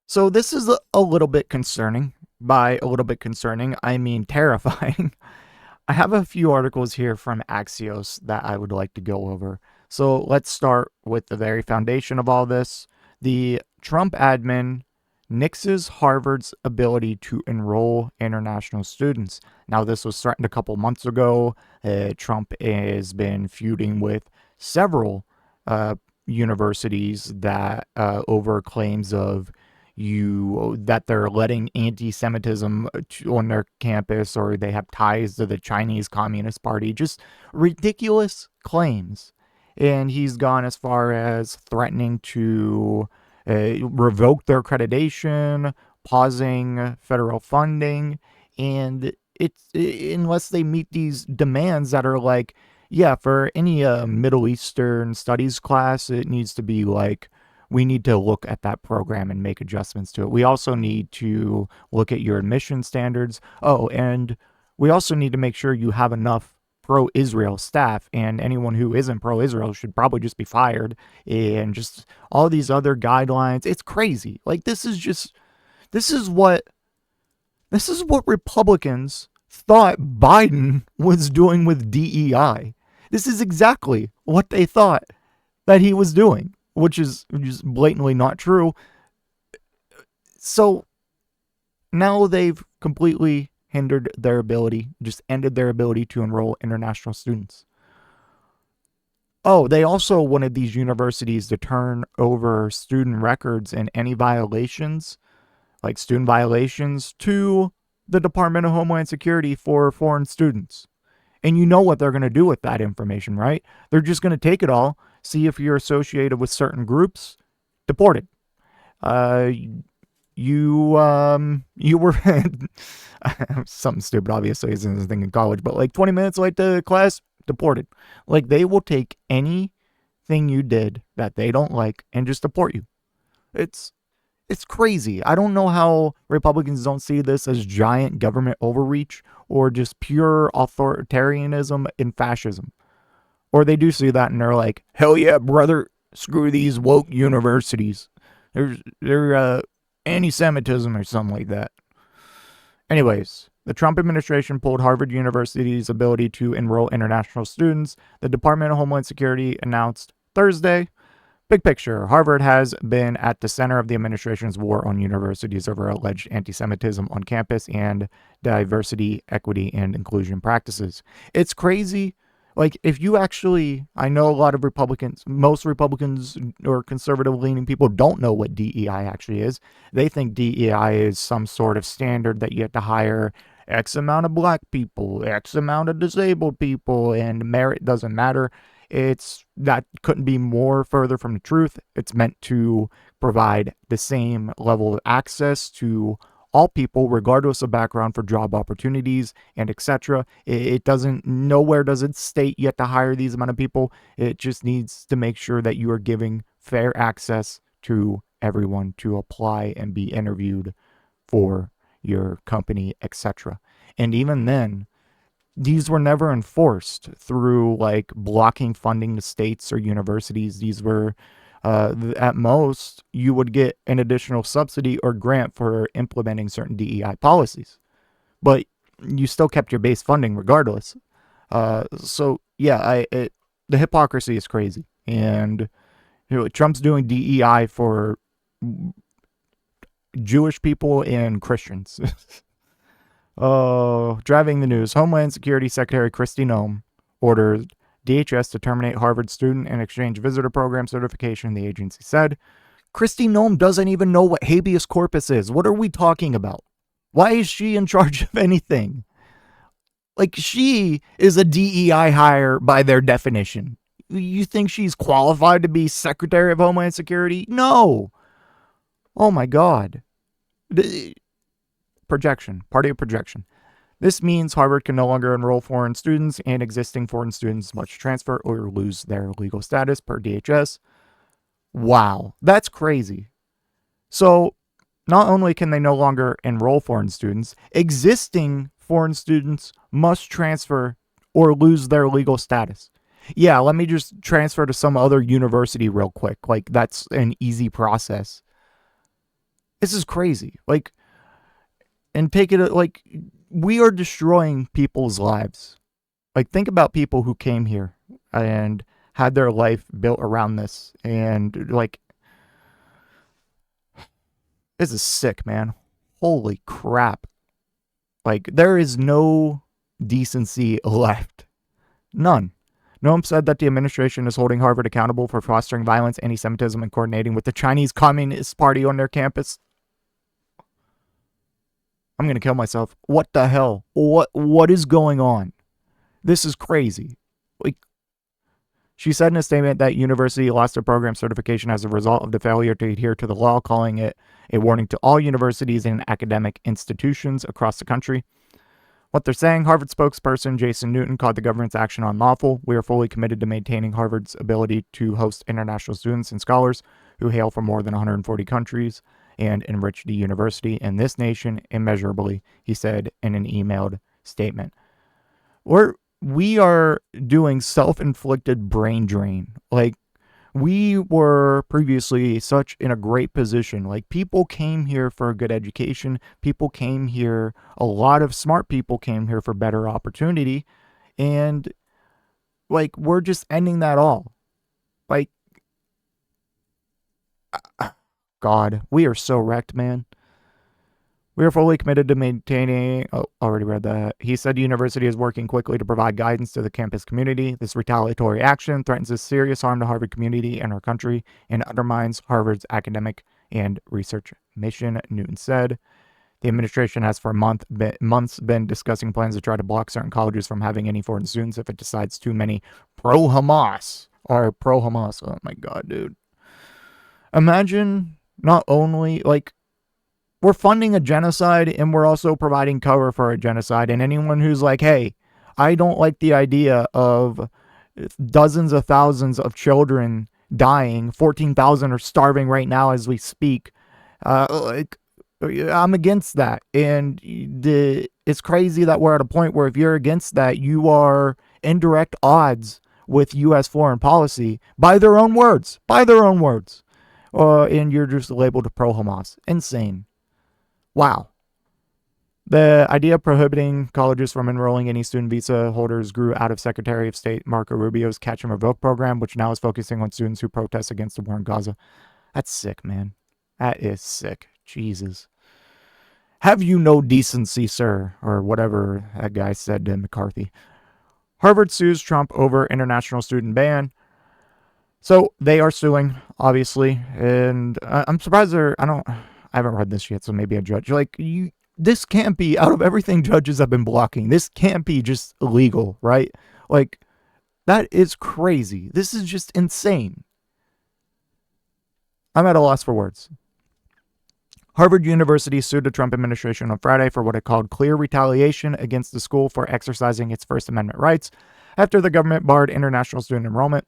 So this is a little bit concerning. By a little bit concerning, I mean terrifying. I have a few articles here from Axios that I would like to go over. So let's start with the very foundation of all this. The Trump admin nixes Harvard's ability to enroll international students. Now, this was threatened a couple months ago. Trump has been feuding with several universities that over claims of that they're letting anti-Semitism on their campus, or they have ties to the Chinese Communist Party. Just ridiculous claims. And he's gone as far as threatening to revoke their accreditation, pausing federal funding, and it's unless they meet these demands that are like, yeah, for any Middle Eastern studies class, it needs to be like, we need to look at that program and make adjustments to it. We also need to look at your admission standards. Oh, and we also need to make sure you have enough pro-Israel staff, and anyone who isn't pro-Israel should probably just be fired, and just all these other guidelines. It's crazy. Like, this is what Republicans thought Biden was doing with DEI. This is exactly what they thought that he was doing, which is just blatantly not true. So now they've completely hindered their ability, just ended their ability to enroll international students. Oh, they also wanted these universities to turn over student records and any violations, like student violations, to the Department of Homeland Security for foreign students. And you know what they're going to do with that information, right? They're just going to take it all, see if you're associated with certain groups, deported. You were something stupid, obviously, isn't this thing in college, but like 20 minutes late to class, deported. Like, they will take anything you did that they don't like and just deport you. It's crazy. I don't know how Republicans don't see this as giant government overreach or just pure authoritarianism and fascism. Or they do see that and they're like, hell yeah, brother, screw these woke universities. They're anti-Semitism or something like that. Anyways, the Trump administration pulled Harvard University's ability to enroll international students. The Department of Homeland Security announced Thursday. Big picture, Harvard has been at the center of the administration's war on universities over alleged anti-Semitism on campus and diversity, equity, and inclusion practices. It's crazy. Like, if you actually, I know a lot of Republicans, most Republicans or conservative-leaning people don't know what DEI actually is. They think DEI is some sort of standard that you have to hire X amount of black people, X amount of disabled people, and merit doesn't matter. That couldn't be more further from the truth. It's meant to provide the same level of access to all people, regardless of background, for job opportunities and etc. It doesn't, nowhere does it state you have to hire these amount of people. It just needs to make sure that you are giving fair access to everyone to apply and be interviewed for your company, etc. And even then, these were never enforced through like blocking funding to states or universities. These were, at most, you would get an additional subsidy or grant for implementing certain DEI policies, but you still kept your base funding regardless. So yeah, the hypocrisy is crazy, and Trump's doing DEI for Jewish people and Christians. Oh, driving the news. Homeland Security Secretary Kristi Noem ordered DHS to terminate Harvard student and exchange visitor program certification, the agency said. Kristi Noem doesn't even know what habeas corpus is. What are we talking about? Why is she in charge of anything? Like, she is a DEI hire by their definition. You think she's qualified to be Secretary of Homeland Security? No. Oh my God. Projection. Party of projection. This means Harvard can no longer enroll foreign students, and existing foreign students must transfer or lose their legal status per DHS. Wow, that's crazy. So not only can they no longer enroll foreign students, existing foreign students must transfer or lose their legal status. Yeah, let me just transfer to some other university real quick. Like, that's an easy process. This is crazy. Like, and take it like we are destroying people's lives. Like, think about people who came here and had their life built around this. And, like, this is sick, man. Holy crap. Like, there is no decency left. None. Noam said that the administration is holding Harvard accountable for fostering violence, anti-Semitism, and coordinating with the Chinese Communist Party on their campus. I'm going to kill myself. What the hell? What is going on? This is crazy. Like, she said in a statement that university lost their program certification as a result of the failure to adhere to the law, calling it a warning to all universities and academic institutions across the country. What they're saying, Harvard spokesperson Jason Newton called the government's action unlawful. We are fully committed to maintaining Harvard's ability to host international students and scholars who hail from more than 140 countries and enrich the university and this nation immeasurably, he said in an emailed statement. We are doing self-inflicted brain drain. Like, we were previously such in a great position. Like, people came here for a good education. People came here, a lot of smart people came here for better opportunity. And, like, we're just ending that all. Like, God, we are so wrecked, man. We are fully committed to maintaining... Oh, already read that. He said the university is working quickly to provide guidance to the campus community. This retaliatory action threatens a serious harm to Harvard community and our country and undermines Harvard's academic and research mission, Newton said. The administration has for months been discussing plans to try to block certain colleges from having any foreign students if it decides too many pro-Hamas or pro-Hamas. Oh my God, dude. Imagine not only, like, we're funding a genocide and we're also providing cover for a genocide. And anyone who's like, hey, I don't like the idea of dozens of thousands of children dying, 14,000 are starving right now as we speak. I'm against that. And it's crazy that we're at a point where if you're against that, you are in direct odds with U.S. foreign policy by their own words, and you're just labeled pro-Hamas. Insane. Wow. The idea of prohibiting colleges from enrolling any student visa holders grew out of Secretary of State Marco Rubio's Catch and Revoke program, which now is focusing on students who protest against the war in Gaza. That's sick, man. That is sick. Jesus. Have you no decency, sir? Or whatever that guy said to McCarthy. Harvard sues Trump over international student ban. So they are suing, obviously. And I'm surprised I haven't read this yet, so maybe a judge. Like, this can't be, out of everything judges have been blocking, this can't be just illegal, right? Like, that is crazy. This is just insane. I'm at a loss for words. Harvard University sued the Trump administration on Friday for what it called clear retaliation against the school for exercising its First Amendment rights after the government barred international student enrollment.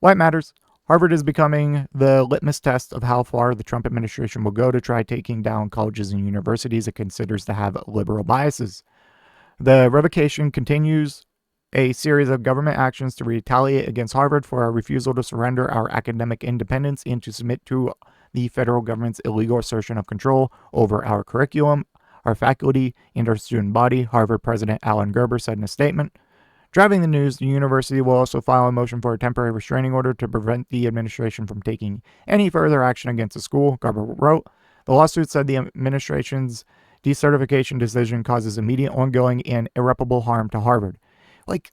Why it matters. Harvard is becoming the litmus test of how far the Trump administration will go to try taking down colleges and universities it considers to have liberal biases. The revocation continues a series of government actions to retaliate against Harvard for our refusal to surrender our academic independence and to submit to the federal government's illegal assertion of control over our curriculum, our faculty, and our student body, Harvard President Alan Gerber said in a statement. Driving the news, the university will also file a motion for a temporary restraining order to prevent the administration from taking any further action against the school, Garber wrote. The lawsuit said the administration's decertification decision causes immediate, ongoing, and irreparable harm to Harvard. Like,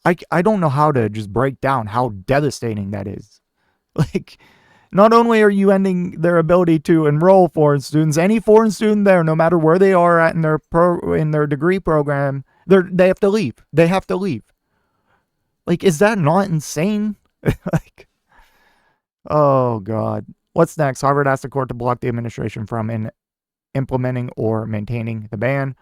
I don't know how to just break down how devastating that is. Like, not only are you ending their ability to enroll foreign students, any foreign student there, no matter where they are at in their degree program, they have to leave. They have to leave. Like, is that not insane? Like, oh, God. What's next? Harvard asked the court to block the administration from implementing or maintaining the ban.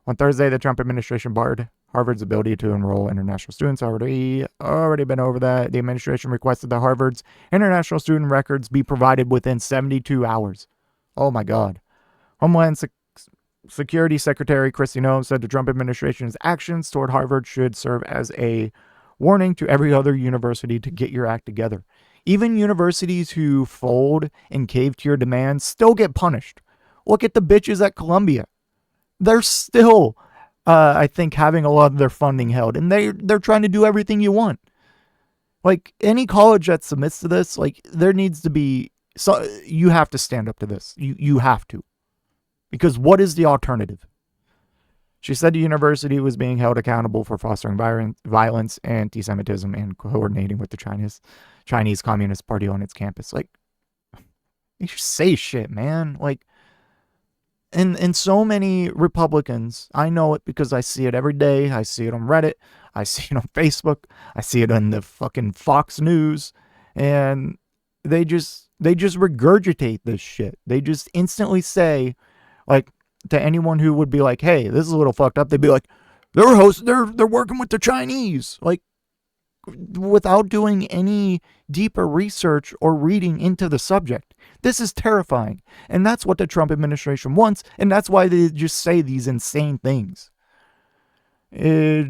On Thursday, the Trump administration barred Harvard's ability to enroll international students. Already been over that. The administration requested that Harvard's international student records be provided within 72 hours. Oh, my God. Homeland Security Secretary Kristi Noem said the Trump administration's actions toward Harvard should serve as a warning to every other university to get your act together. Even universities who fold and cave to your demands still get punished. Look at the bitches at Columbia. They're still, I think, having a lot of their funding held, and they're trying to do everything you want. Like, any college that submits to this, like, there needs to be, so you have to stand up to this. You have to. Because what is the alternative? She said the university was being held accountable for fostering violence, anti-Semitism, and coordinating with the Chinese Communist Party on its campus. Like, you should say shit, man. Like, and so many Republicans, I know it because I see it every day. I see it on Reddit. I see it on Facebook. I see it on the fucking Fox News. And they just regurgitate this shit. They just instantly say, like, to anyone who would be like, hey, this is a little fucked up, they'd be like, they're working with the Chinese. Like, without doing any deeper research or reading into the subject. This is terrifying. And that's what the Trump administration wants. And that's why they just say these insane things.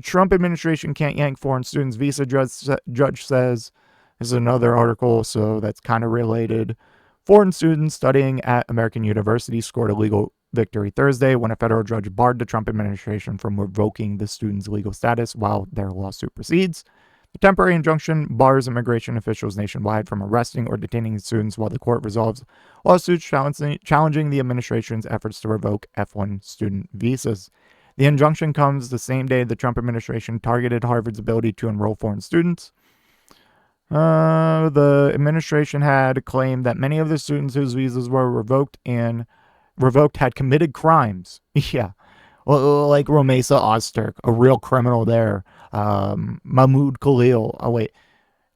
Trump administration can't yank foreign students' visa, judge says. This is another article, so that's kind of related. Foreign students studying at American universities scored a legal victory Thursday when a federal judge barred the Trump administration from revoking the students' legal status while their lawsuit proceeds. The temporary injunction bars immigration officials nationwide from arresting or detaining students while the court resolves lawsuits challenging the administration's efforts to revoke F1 student visas. The injunction comes the same day the Trump administration targeted Harvard's ability to enroll foreign students. The administration had claimed that many of the students whose visas were revoked had committed crimes. Yeah. Well, like Romesa Ozturk, a real criminal there. Mahmoud Khalil. Oh, wait.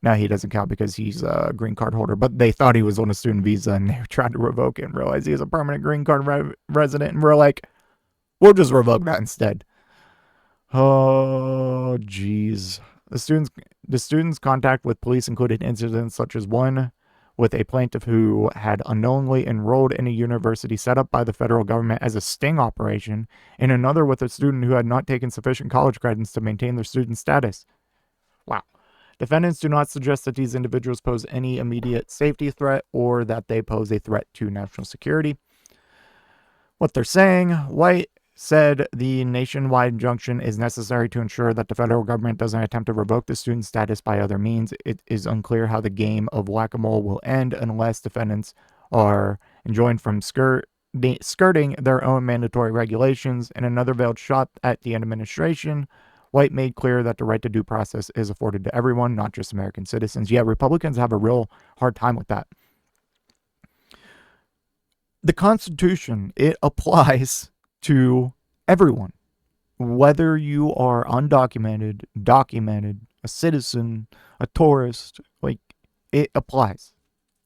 No, he doesn't count because he's a green card holder. But they thought he was on a student visa and they tried to revoke it and realized he was a permanent green card resident. And we're like, we'll just revoke that instead. Oh, jeez. The students' contact with police included incidents such as one with a plaintiff who had unknowingly enrolled in a university set up by the federal government as a sting operation, and another with a student who had not taken sufficient college credits to maintain their student status. Wow. Defendants do not suggest that these individuals pose any immediate safety threat or that they pose a threat to national security. What they're saying, White said the nationwide injunction is necessary to ensure that the federal government doesn't attempt to revoke the student status by other means. It is unclear how the game of whack-a-mole will end unless defendants are enjoined from skirting their own mandatory regulations. In another veiled shot at the administration, White made clear that the right to due process is afforded to everyone, not just American citizens. Yeah, Republicans have a real hard time with that. The Constitution, it applies to everyone, whether you are undocumented, documented, a citizen, a tourist, like, it applies.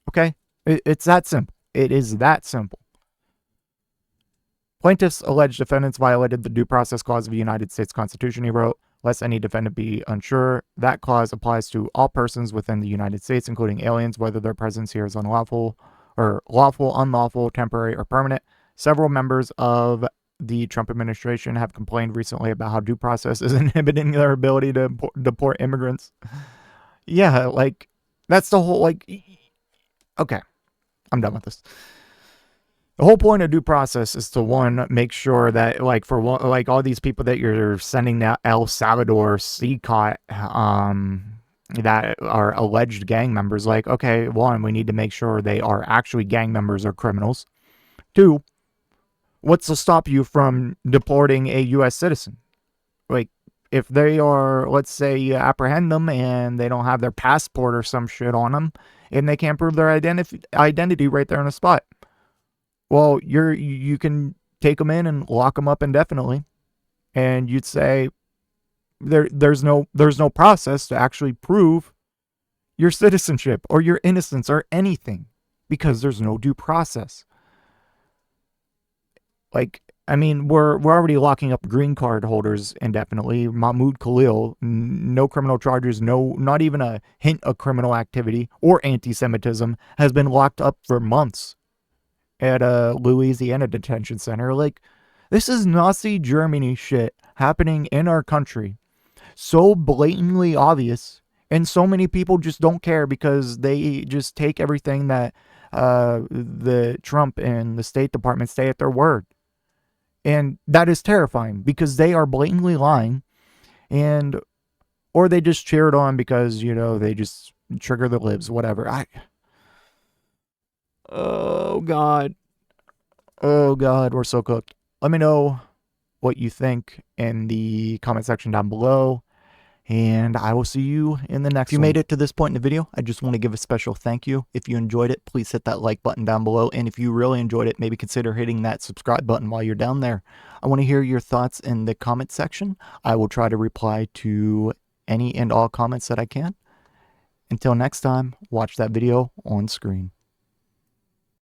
Okay? It's that simple. It is that simple. Plaintiffs allege defendants violated the due process clause of the United States Constitution, he wrote. Lest any defendant be unsure, that clause applies to all persons within the United States, including aliens, whether their presence here is unlawful or lawful, unlawful, temporary, or permanent. Several members of the Trump administration have complained recently about how due process is inhibiting their ability to deport immigrants. Yeah, like, that's the whole, like, okay, I'm done with this. The whole point of due process is to, one, make sure that, like, for one, like, all these people that you're sending to El Salvador, CCOT, that are alleged gang members, like, okay, one, we need to make sure they are actually gang members or criminals. Two, what's to stop you from deporting a U.S. citizen? Like, if they are, let's say you apprehend them and they don't have their passport or some shit on them, and they can't prove their identity right there on the spot. Well, you can take them in and lock them up indefinitely, and you'd say there's no process to actually prove your citizenship or your innocence or anything because there's no due process. Like, I mean, we're already locking up green card holders indefinitely. Mahmoud Khalil, no criminal charges, not even a hint of criminal activity or anti-Semitism, has been locked up for months at a Louisiana detention center. Like, this is Nazi Germany shit happening in our country. So blatantly obvious, and so many people just don't care because they just take everything that the Trump and the State Department stay at their word. And that is terrifying because they are blatantly lying, and or they just cheer it on because, they just trigger the libs, whatever. Oh God. Oh God, we're so cooked. Let me know what you think in the comment section down below, and I will see you in the next one. If you made it to this point in the video, I just want to give a special thank you. If you enjoyed it, please hit that like button down below, and if you really enjoyed it, maybe consider hitting that subscribe button while you're down there. I want to hear your thoughts in the comment section. I will try to reply to any and all comments that I can. Until next time, watch that video on screen.